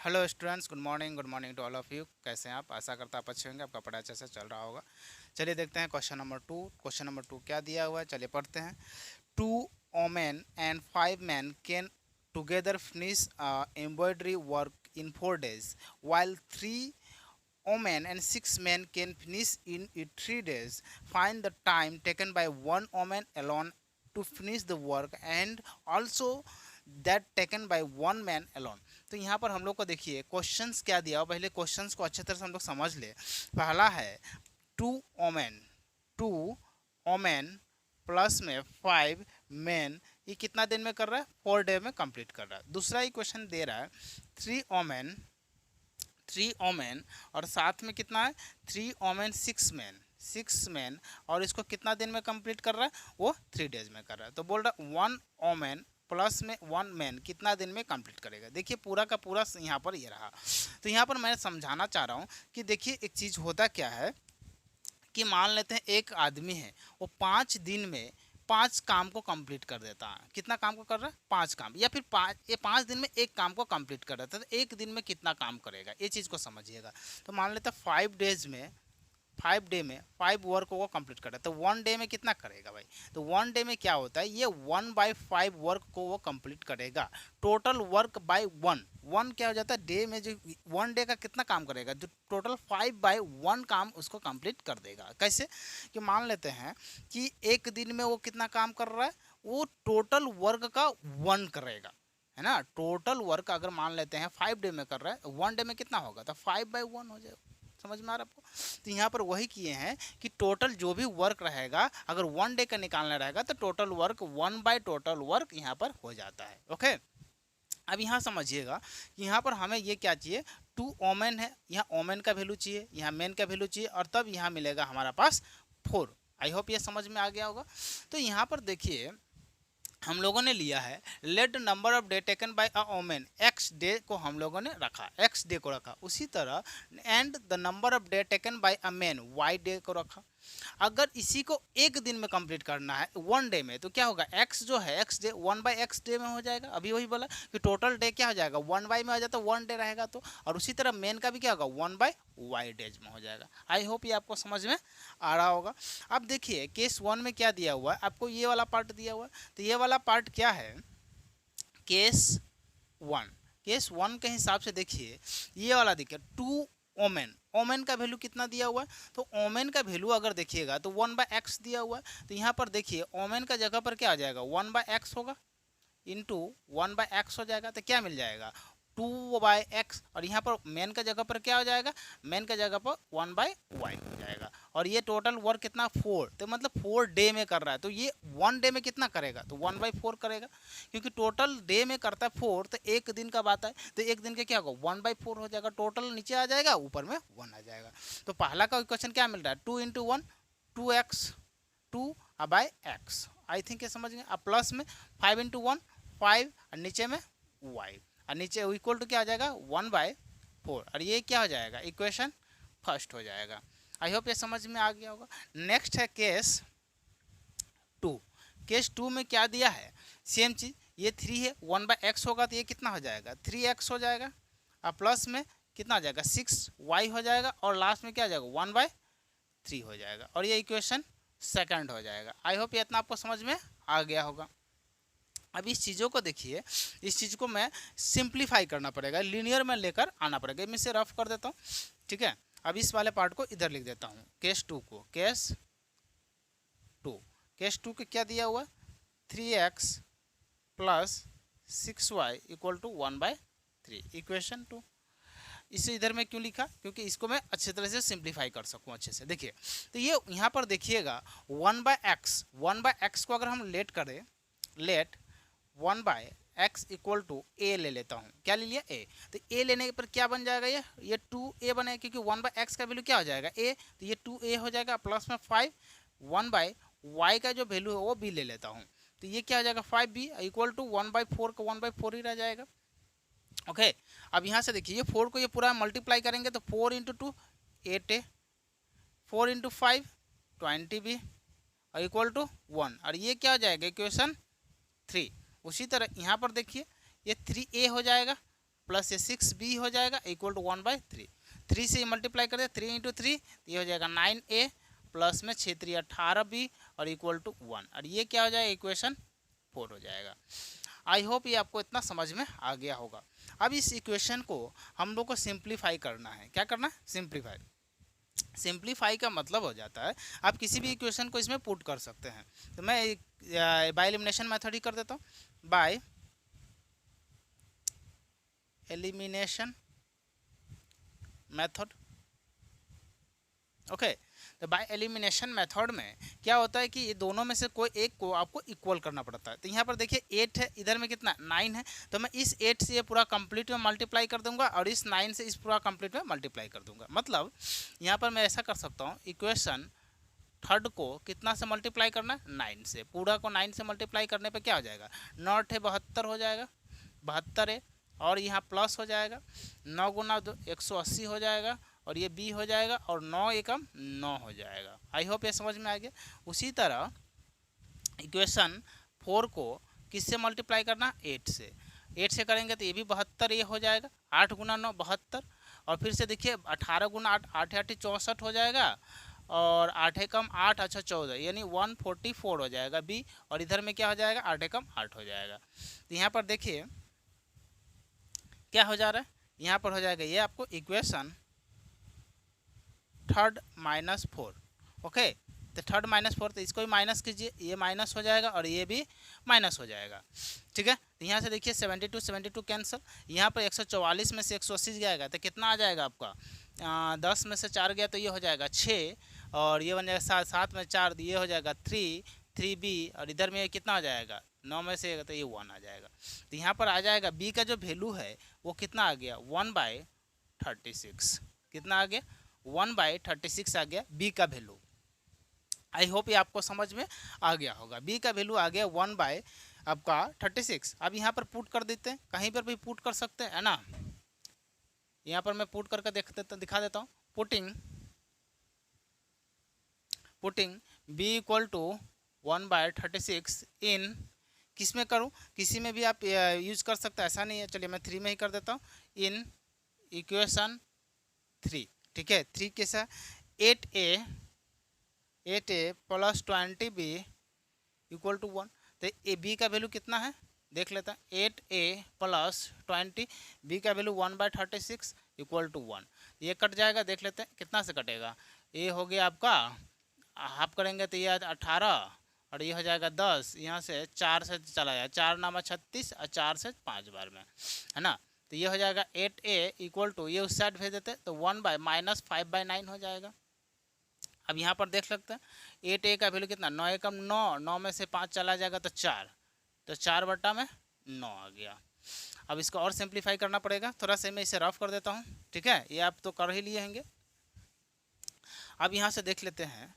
Hello students, good morning to all of you. कैसे हैं आप? आशा करता आप अच्छे होंगे, आपका पढ़ाई अच्छे से चल रहा होगा। चलिए देखते हैं क्वेश्चन नंबर टू क्या दिया हुआ है। चलिए पढ़ते हैं। 2 women and 5 men can together finish embroidery work in 4 days, while 3 women and 6 men can finish in 3 days. Find the time taken by one woman alone to finish the work and also that taken by one man alone. तो यहाँ पर हम लोग को देखिए questions क्या दिया, पहले क्वेश्चंस को अच्छे तरह से हम लोग समझ ले। पहला है 2 ओमेन, 2 ओमेन प्लस में 5 मैन, ये कितना दिन में कर रहा है? 4 डे में कंप्लीट कर रहा है। दूसरा ही क्वेश्चन दे रहा है 3 ओमेन, 3 ओमेन और साथ में कितना है? 3 ओमेन 6 मैन, 6 मैन और इसको कितना दिन में कंप्लीट कर रहा है? वो 3 डेज में कर रहा है। तो बोल रहा है 1 ओमेन प्लस में 1 मैन कितना दिन में कंप्लीट करेगा। देखिए पूरा का पूरा यहाँ पर ये रहा। तो यहाँ पर मैं समझाना चाह रहा हूँ कि देखिए एक चीज़ होता क्या है कि मान लेते हैं एक आदमी है, वो 5 दिन में 5 काम को कंप्लीट कर देता है। कितना काम को कर रहा है? 5 काम। या फिर 5 दिन में एक काम को कंप्लीट कर देता है। तो एक दिन में कितना काम करेगा, ये चीज़ को समझिएगा। तो मान लेते हैं 5 डेज में, 5 डे में 5 वर्क को कंप्लीट कर रहा है। तो 1 डे में कितना करेगा भाई? तो 1 डे में क्या होता है, ये 1/5 वर्क को वो कंप्लीट करेगा। Total work by one, one क्या हो जाता है डे में, जो 1 डे का कितना काम करेगा, जो टोटल 5/1 काम उसको कंप्लीट कर देगा। कैसे कि मान लेते हैं कि एक दिन में वो कितना काम कर रहा है, वो टोटल वर्क का 1 करेगा, है ना। टोटल वर्क अगर मान लेते हैं 5 डे में कर रहा है, 1 डे में कितना होगा? तो 5/1 हो जाएगा। समझ में आ रहा है आपको? तो यहाँ पर वही किए हैं कि टोटल जो भी वर्क रहेगा, अगर 1 डे का निकालना रहेगा तो टोटल वर्क 1/टोटल वर्क यहाँ पर हो जाता है। ओके, अब यहाँ समझिएगा कि यहाँ पर हमें ये क्या चाहिए, 2 ओमेन है, यहाँ ओमेन का वैल्यू चाहिए, यहाँ मेन का वैल्यू चाहिए, और तब यहाँ मिलेगा हमारा पास 4। आई होप ये समझ में आ गया होगा। तो यहाँ पर देखिए हम लोगों ने लिया है let number of day taken by a woman, X day को हम लोगों ने रखा, एक्स डे को रखा। उसी तरह and the number of day taken by a man, Y day को रखा। अगर इसी को एक दिन में कंप्लीट करना है 1 डे में, तो क्या होगा, एक्स जो है एक्स डे 1/x डे में हो जाएगा। अभी वही बोला कि टोटल डे क्या हो जाएगा, 1 बाई में आ जाता है, 1 डे रहेगा तो। और उसी तरह मेन का भी क्या होगा, 1/y डेज में हो जाएगा। आई होप ये आपको समझ में आ रहा होगा। अब देखिए केस 1 में क्या दिया हुआ है आपको, ये वाला पार्ट दिया हुआ है। तो ये वाला पार्ट क्या है, केस 1, केस 1 के हिसाब से देखिए ये वाला देखिए 2 ओमेन, ओमेन का वैल्यू कितना दिया हुआ है? तो ओमेन का वैल्यू अगर देखिएगा तो 1/x दिया हुआ है। तो यहाँ पर देखिए ओमेन का जगह पर क्या आ जाएगा, 1/x होगा, इंटू 1/x हो जाएगा। तो क्या मिल जाएगा, 2/x। और यहाँ पर मेन का जगह पर क्या हो जाएगा, मेन का जगह पर 1/y हो जाएगा। और ये टोटल वर्क कितना, 4, तो मतलब 4 डे में कर रहा है। तो ये 1 डे में कितना करेगा, तो 1/4 करेगा, क्योंकि टोटल डे में करता है 4, तो एक दिन का बात है। तो एक दिन के क्या होगा, 1/4 हो जाएगा। टोटल नीचे आ जाएगा, ऊपर में 1 आ जाएगा। तो पहला का क्वेश्चन क्या मिल रहा है, 2 × 1 2x, 2/x। आई थिंक ये समझ गए। अब प्लस में 5 × 1 5, और नीचे में y, और नीचे इक्वल टू क्या आ जाएगा, 1/4। और ये क्या हो जाएगा, इक्वेशन फर्स्ट हो जाएगा। आई होप ये समझ में आ गया होगा। नेक्स्ट है केस 2। केस 2 में क्या दिया है, सेम चीज़, ये 3 है, 1/x होगा तो ये कितना हो जाएगा, 3x हो जाएगा। और प्लस में कितना हो जाएगा, 6y हो जाएगा। और लास्ट में क्या हो जाएगा, 1/3 हो जाएगा। और ये इक्वेशन सेकंड हो जाएगा। आई होप ये इतना आपको समझ में आ गया होगा। अब इस चीज़ों को देखिए, इस चीज़ को मैं सिंप्लीफाई करना पड़ेगा, लीनियर में लेकर आना पड़ेगा। मैं इसे रफ कर देता हूँ, ठीक है। अब इस वाले पार्ट को इधर लिख देता हूँ, केस 2 को, टू केस 2 के क्या दिया हुआ, 3x plus 6y equal to 1/3, equation 2। इसे इधर में क्यों लिखा, क्योंकि इसको मैं अच्छी तरह से सिंप्लीफाई कर सकूँ अच्छे से। देखिए तो ये यहाँ पर देखिएगा 1/x को अगर हम लेट करें, लेट 1/x इक्वल टू ए ले लेता हूँ। क्या ले लिया, ए। तो ए लेने पर क्या बन जाएगा, ये 2a बनेगा, क्योंकि 1/x का वैल्यू क्या हो जाएगा, ए। तो ये 2a हो जाएगा, प्लस में 5, 1/y का जो वैल्यू है वो b ले लेता हूँ। तो ये क्या हो जाएगा, 5b इक्वल टू 1/4 का 1/4 ही रह जाएगा। ओके, अब यहाँ से देखिए ये 4 को ये पूरा मल्टीप्लाई करेंगे तो 4 × 2 8a, 4 × 5 20b और इक्वल टू 1। और ये क्या हो जाएगा, इक्वेशन 3। उसी तरह यहाँ पर देखिए ये 3a हो जाएगा, प्लस ये 6b हो जाएगा इक्वल टू 1/3। 3 से मल्टीप्लाई कर दे, 3 × 3 तो ये हो जाएगा 9a प्लस में 6 3 18b और इक्वल टू 1, और ये क्या हो जाएगा इक्वेशन 4 हो जाएगा। आई होप ये आपको इतना समझ में आ गया होगा। अब इस इक्वेशन को हम लोग को सिंप्लीफाई करना है। क्या करना है? सिंप्लीफाई। सिंप्लीफाई का मतलब हो जाता है आप किसी भी इक्वेशन को इसमें पुट कर सकते हैं। तो मैं बाय एलिमिनेशन मेथड ही कर देता हूँ, बाय एलिमिनेशन मेथड। ओके, तो बाय एलिमिनेशन मेथड में क्या होता है कि ये दोनों में से कोई एक को आपको इक्वल करना पड़ता है। तो यहाँ पर देखिए 8 है, इधर में कितना 9 है, तो मैं इस 8 से ये पूरा कंप्लीट में मल्टीप्लाई कर दूंगा और इस 9 से इस पूरा कंप्लीट में मल्टीप्लाई कर दूंगा। मतलब यहाँ पर मैं ऐसा कर सकता हूँ, इक्वेशन थर्ड को कितना से मल्टीप्लाई करना है? 9 से। पूरा को 9 से मल्टीप्लाई करने पर क्या हो जाएगा? 9 है 72 हो जाएगा, 72 है, और यहाँ प्लस हो जाएगा 9 गुना 2 180 हो जाएगा, और ये b हो जाएगा, और 9 एकम 9 हो जाएगा। आई होप ये समझ में आ गया। उसी तरह इक्वेशन 4 को किससे मल्टीप्लाई करना? 8 से। 8 से करेंगे तो ये भी 72 ये हो जाएगा, 8 गुना 9 72, और फिर से देखिए 18 गुना 8 8 8 64 हो जाएगा, और 8 एकम 8 अच्छा 14 यानी 144 हो जाएगा b, और इधर में क्या हो जाएगा? 8 एकम 8 हो जाएगा। तो यहाँ पर देखिए क्या हो जा रहा है, यहाँ पर हो जाएगा ये आपको इक्वेशन थर्ड -4। ओके, तो थर्ड -4, तो इसको भी माइनस कीजिए, ये माइनस हो जाएगा और ये भी माइनस हो जाएगा। ठीक है, तो यहाँ से देखिए 72 72 कैंसिल, यहाँ पर 144 में से 180 जाएगा तो कितना आ जाएगा आपका? 10 में से 4 गया तो ये हो जाएगा 6, और ये बन जाएगा 7 7 में 4 ये हो जाएगा 3b, और इधर में कितना आ जाएगा? 9 में से तो ये 1 आ जाएगा। तो यहाँ पर आ जाएगा b का जो वैल्यू है वो कितना आ गया? 1/36। कितना आ गया? 1/36 आ गया b का वैल्यू। आई होप ये आपको समझ में आ गया होगा। b का वैल्यू आ गया 1/36। अब यहाँ पर पुट कर देते हैं, कहीं पर भी पुट कर सकते हैं, है ना। यहाँ पर मैं पुट करके दिखा देता हूँ। पुटिंग b इक्वल टू 1/36 इन, किस में करूँ? किसी में भी आप यूज कर सकते हैं, ऐसा नहीं है। चलिए मैं 3 में ही कर देता हूँ, इन इक्वेशन 3। ठीक है, 3 कैसा? 8a plus 20b equal to 1। तो ए बी का वैल्यू कितना है देख लेता हैं। 8a प्लस 20, b का वैल्यू 1/36 इक्वल टू 1। ये कट जाएगा, देख लेते हैं कितना से कटेगा। ये हो गया आपका, हाफ करेंगे तो ये 18, और ये हो जाएगा 10, यहाँ से 4 से चला जाएगा, 4 नामा 36, और 4 से 5 बार में, है ना। तो ये हो जाएगा 8a इक्वल टू, ये उस साइड भेज देते तो 1/-5/9 हो जाएगा। अब यहाँ पर देख सकते हैं 8a का वैल्यू कितना? 9 एकम 9, 9 में से 5 चला जाएगा तो 4, तो 4/9 आ गया। अब इसको और सिंप्लीफाई करना पड़ेगा, थोड़ा सा मैं इसे रफ कर देता हूँ। ठीक है, ये आप तो कर ही लिए होंगे। अब यहाँ से देख लेते हैं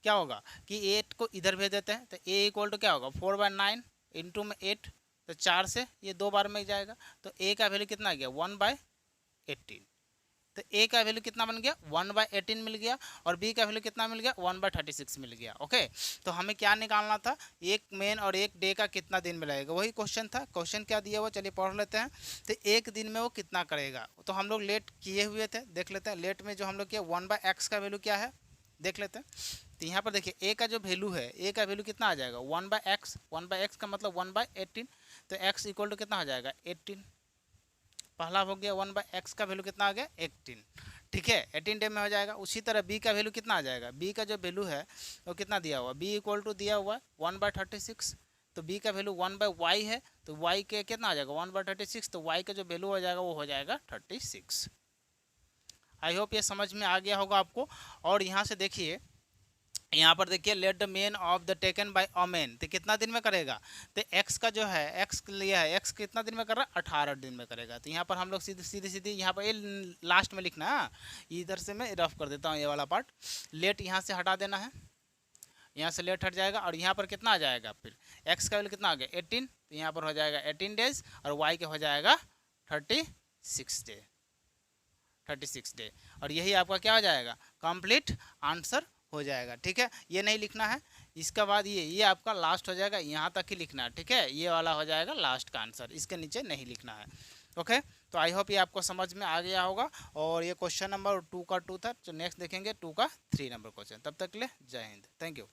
क्या होगा कि 8 को इधर भेज देते हैं, तो a इक्वल टू क्या होगा? 4/9 इंटू में 8, तो 4 से ये 2 बार में जाएगा, तो a का वैल्यू कितना आ गया? 1/18। तो a का वैल्यू कितना बन गया? 1/18 मिल गया, और b का वैल्यू कितना मिल गया? 1/36 मिल गया। ओके, तो हमें क्या निकालना था? एक मेन और एक डे का कितना दिन में लगेगा, वही क्वेश्चन था। क्वेश्चन क्या दिया हुआ, चलिए पढ़ लेते हैं। तो एक दिन में वो कितना करेगा, तो हम लोग लेट किए हुए थे, देख लेते हैं। लेट में जो हम लोग किया 1/x का वैल्यू क्या है देख लेते हैं। तो यहाँ पर देखिए a का जो वैल्यू है, a का वैल्यू कितना आ जाएगा? 1/x। 1/x का मतलब 1/18, तो x इक्वल टू कितना हो जाएगा? 18। पहला हो गया 1/x का वैल्यू कितना आ गया? 18। ठीक है, 18 डे में हो जाएगा। उसी तरह b का वैल्यू कितना आ जाएगा? b का जो वैल्यू है वो कितना दिया हुआ? b इक्वल टू दिया हुआ 1/36, तो b का वैल्यू 1/y है, तो y के कितना आ जाएगा? 1/36, तो y का जो वैल्यू हो जाएगा वो हो जाएगा 36। आई होप ये समझ में आ गया होगा आपको। और यहाँ से देखिए, यहाँ पर देखिए let the men of the taken by woman, तो कितना दिन में करेगा? तो x का जो है, x लिया है, x कितना दिन में कर रहा है? 18 दिन में करेगा। तो यहाँ पर हम लोग सीधी यहाँ पर ये लास्ट में लिखना है, इधर से मैं रफ कर देता हूँ ये वाला पार्ट। लेट यहाँ से हटा देना है, यहाँ से लेट हट जाएगा, और यहाँ पर कितना आ जाएगा? फिर x का वैल्यू कितना आ गया? 18, तो यहाँ पर हो जाएगा 18 डेज, और y के हो जाएगा 36 डे। 36 डे, और यही आपका क्या हो जाएगा? कंप्लीट आंसर हो जाएगा। ठीक है, ये नहीं लिखना है, इसके बाद ये आपका लास्ट हो जाएगा, यहाँ तक ही लिखना है। ठीक है, ये वाला हो जाएगा लास्ट का आंसर, इसके नीचे नहीं लिखना है। ओके, तो आई होप ये आपको समझ में आ गया होगा। और ये क्वेश्चन नंबर 2 का 2 था। तो नेक्स्ट देखेंगे 2 का 3 नंबर क्वेश्चन। तब तक के लिए जय हिंद, थैंक यू।